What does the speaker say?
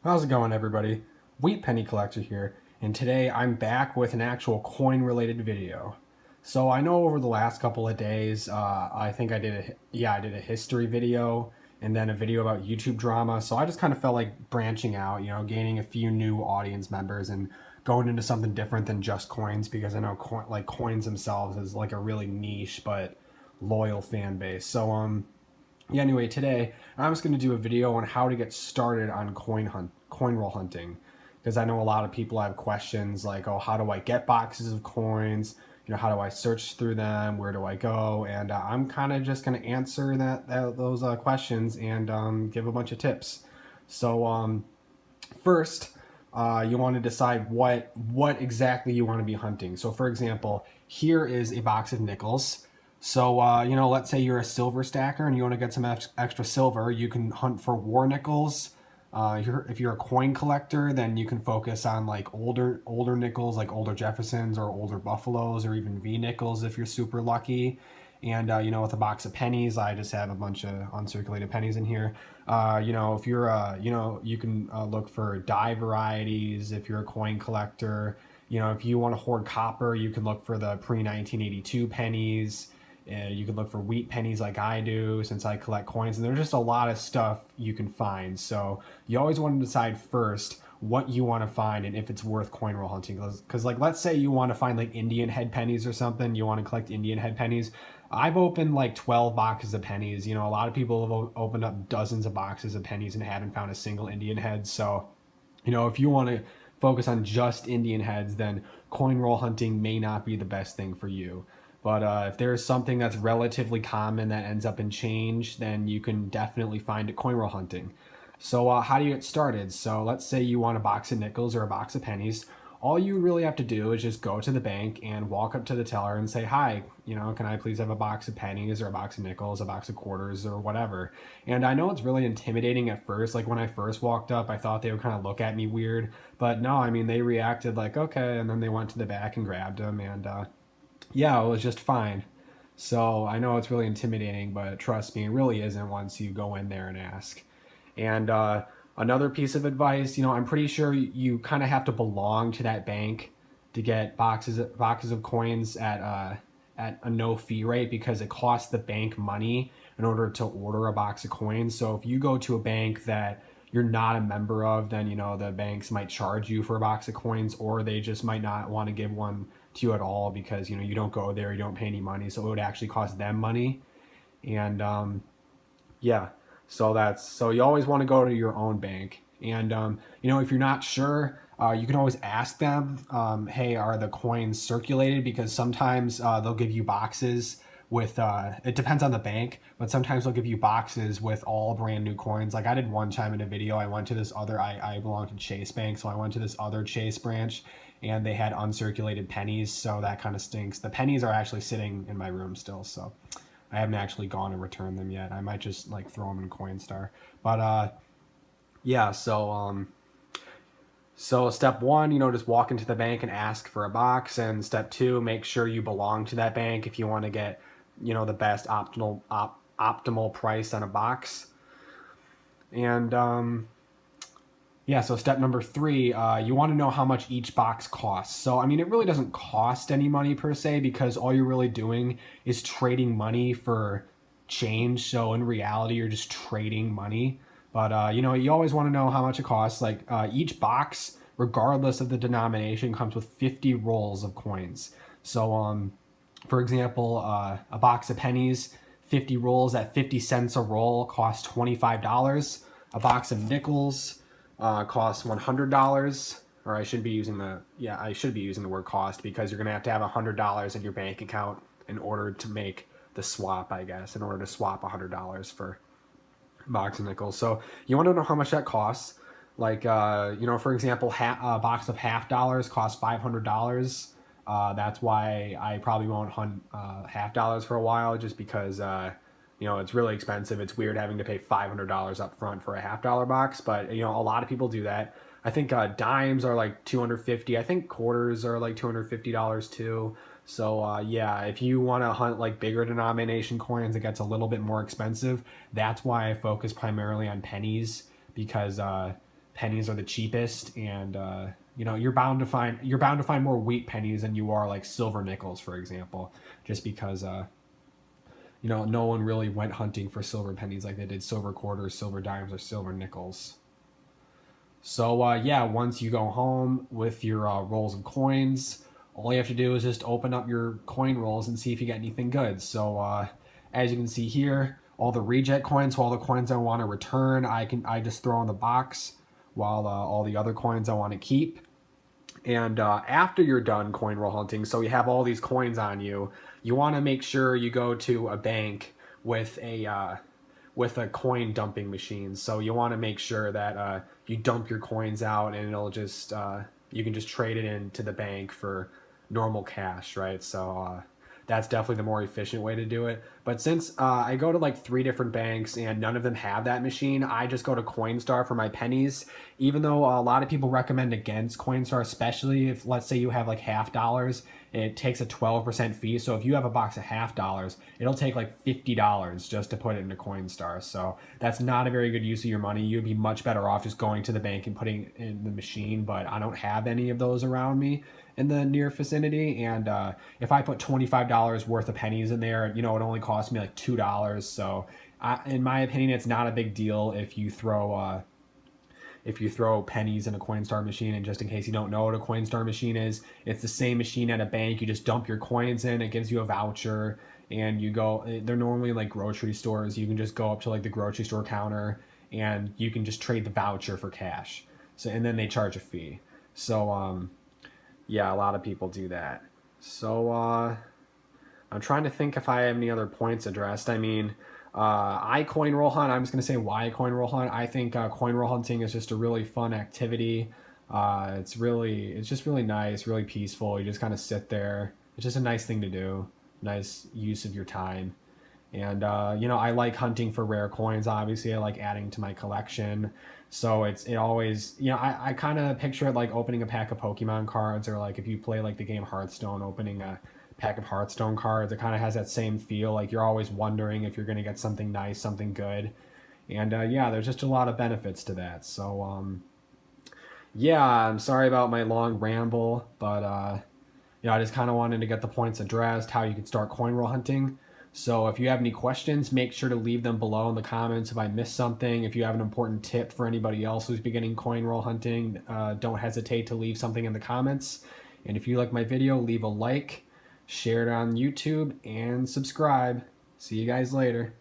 How's it going, everybody? Wheat Penny Collector here, and today I'm back with an actual coin-related video. So I know over the last couple of days, I think I did a history video and then a video about YouTube drama. So I just kind of felt like branching out, gaining a few new audience members and going into something different than just coins because I know coins themselves is like a really niche but loyal fan base. Yeah, anyway, today I'm just going to do a video on how to get started on coin roll hunting, because I know a lot of people have questions like, oh, how do I get boxes of coins? How do I search through them? Where do I go? And I'm kind of just going to answer those questions and give a bunch of tips. So first, you want to decide what exactly you want to be hunting. So for example, here is a box of nickels. So, let's say you're a silver stacker and you want to get some extra silver, you can hunt for war nickels. If you're a coin collector, then you can focus on like older nickels, like older Jeffersons or older Buffaloes, or even V nickels if you're super lucky. And with a box of pennies, I just have a bunch of uncirculated pennies in here. If you're you can look for die varieties if you're a coin collector. If you want to hoard copper, you can look for the pre-1982 pennies. You can look for wheat pennies like I do, since I collect coins, and there's just a lot of stuff you can find. So you always want to decide first what you want to find and if it's worth coin roll hunting. Because like, let's say you want to find like Indian head pennies or something, you want to collect Indian head pennies. I've opened like 12 boxes of pennies. A lot of people have opened up dozens of boxes of pennies and haven't found a single Indian head. So if you want to focus on just Indian heads, then coin roll hunting may not be the best thing for you. But if there's something that's relatively common that ends up in change, then you can definitely find it coin roll hunting. So how do you get started? So let's say you want a box of nickels or a box of pennies. All you really have to do is just go to the bank and walk up to the teller and say, hi, can I please have a box of pennies or a box of nickels, a box of quarters or whatever. And I know it's really intimidating at first. Like when I first walked up, I thought they would kind of look at me weird. But no, I mean, they reacted like, okay. And then they went to the back and grabbed them. And yeah, it was just fine. So I know it's really intimidating, but trust me, it really isn't once you go in there and ask. And another piece of advice, I'm pretty sure you kind of have to belong to that bank to get boxes of coins at a no fee rate, because it costs the bank money in order to order a box of coins. So if you go to a bank that you're not a member of, then the banks might charge you for a box of coins, or they just might not want to give one to you at all because you don't go there, you don't pay any money, so it would actually cost them money. And yeah, so you always want to go to your own bank. And if you're not sure, you can always ask them, hey, are the coins circulated? Because sometimes they'll give you boxes with it depends on the bank, but sometimes they'll give you boxes with all brand new coins. Like I did one time in a video, I went to this other, I belong to Chase Bank, so I went to this other Chase branch and they had uncirculated pennies, so that kind of stinks. The pennies are actually sitting in my room still, so I haven't actually gone and returned them yet. I might just like throw them in Coinstar. But yeah, so step one, just walk into the bank and ask for a box. And step two, make sure you belong to that bank if you want to get, the best optimal price on a box. And yeah, so step number three, you want to know how much each box costs. So, I mean, it really doesn't cost any money per se, because all you're really doing is trading money for change. So in reality, you're just trading money. But, you always want to know how much it costs. Like each box, regardless of the denomination, comes with 50 rolls of coins. So, for example, a box of pennies, 50 rolls at 50 cents a roll costs $25. A box of nickels costs $100. Or I should be using the word cost, because you're gonna have to have $100 in your bank account in order to make the swap, I guess, in order to swap $100 for a box of nickels. So you want to know how much that costs. Like for example, a box of half dollars costs $500. That's why I probably won't hunt half dollars for a while, just because it's really expensive. It's weird having to pay $500 up front for a $half box, but a lot of people do that. I think dimes are like $250. I think quarters are like $250 too. So yeah, if you want to hunt like bigger denomination coins, it gets a little bit more expensive. That's why I focus primarily on pennies, because pennies are the cheapest, and you know, you're bound to find more wheat pennies than you are like silver nickels, for example, just because you know, no one really went hunting for silver pennies like they did silver quarters, silver dimes, or silver nickels. So yeah, once you go home with your rolls of coins, all you have to do is just open up your coin rolls and see if you get anything good. So as you can see here, all the reject coins, so all the coins I want to return, I just throw in the box, while all the other coins I want to keep. And after you're done coin roll hunting, so you have all these coins on you, you want to make sure you go to a bank with a coin dumping machine. So you want to make sure that you dump your coins out, and it'll just you can just trade it into the bank for normal cash, right? So that's definitely the more efficient way to do it. But since I go to like 3 different banks and none of them have that machine, I just go to Coinstar for my pennies. Even though a lot of people recommend against Coinstar, especially if, let's say, you have like $half, it takes a 12% fee. So if you have a box of $half, it'll take like $50 just to put it into Coinstar. So that's not a very good use of your money. You'd be much better off just going to the bank and putting it in the machine. But I don't have any of those around me in the near vicinity, and if I put $25 worth of pennies in there, you know, it only costs me like $2. So in my opinion, it's not a big deal if you throw pennies in a Coinstar machine. And just in case you don't know what a Coinstar machine is, it's the same machine at a bank. You just dump your coins in, it gives you a voucher, and you go, they're normally like grocery stores. You can just go up to like the grocery store counter and you can just trade the voucher for cash. So, and then they charge a fee. So yeah, a lot of people do that. So I'm trying to think if I have any other points addressed. I mean, I coin roll hunt. I'm just gonna say why I coin roll hunt. I think coin roll hunting is just a really fun activity. It's just really nice, really peaceful. You just kind of sit there. It's just a nice thing to do. Nice use of your time. And you know, I like hunting for rare coins. Obviously, I like adding to my collection. So it always, you know, I kind of picture it like opening a pack of Pokemon cards, or like if you play like the game Hearthstone, opening a pack of Hearthstone cards. It kind of has that same feel. Like you're always wondering if you're going to get something nice, something good. And yeah, there's just a lot of benefits to that. So yeah, I'm sorry about my long ramble, but you know, I just kind of wanted to get the points addressed, how you can start coin roll hunting. So if you have any questions, make sure to leave them below in the comments if I missed something. If you have an important tip for anybody else who's beginning coin roll hunting, don't hesitate to leave something in the comments. And if you like my video, leave a like, share it on YouTube, and subscribe. See you guys later.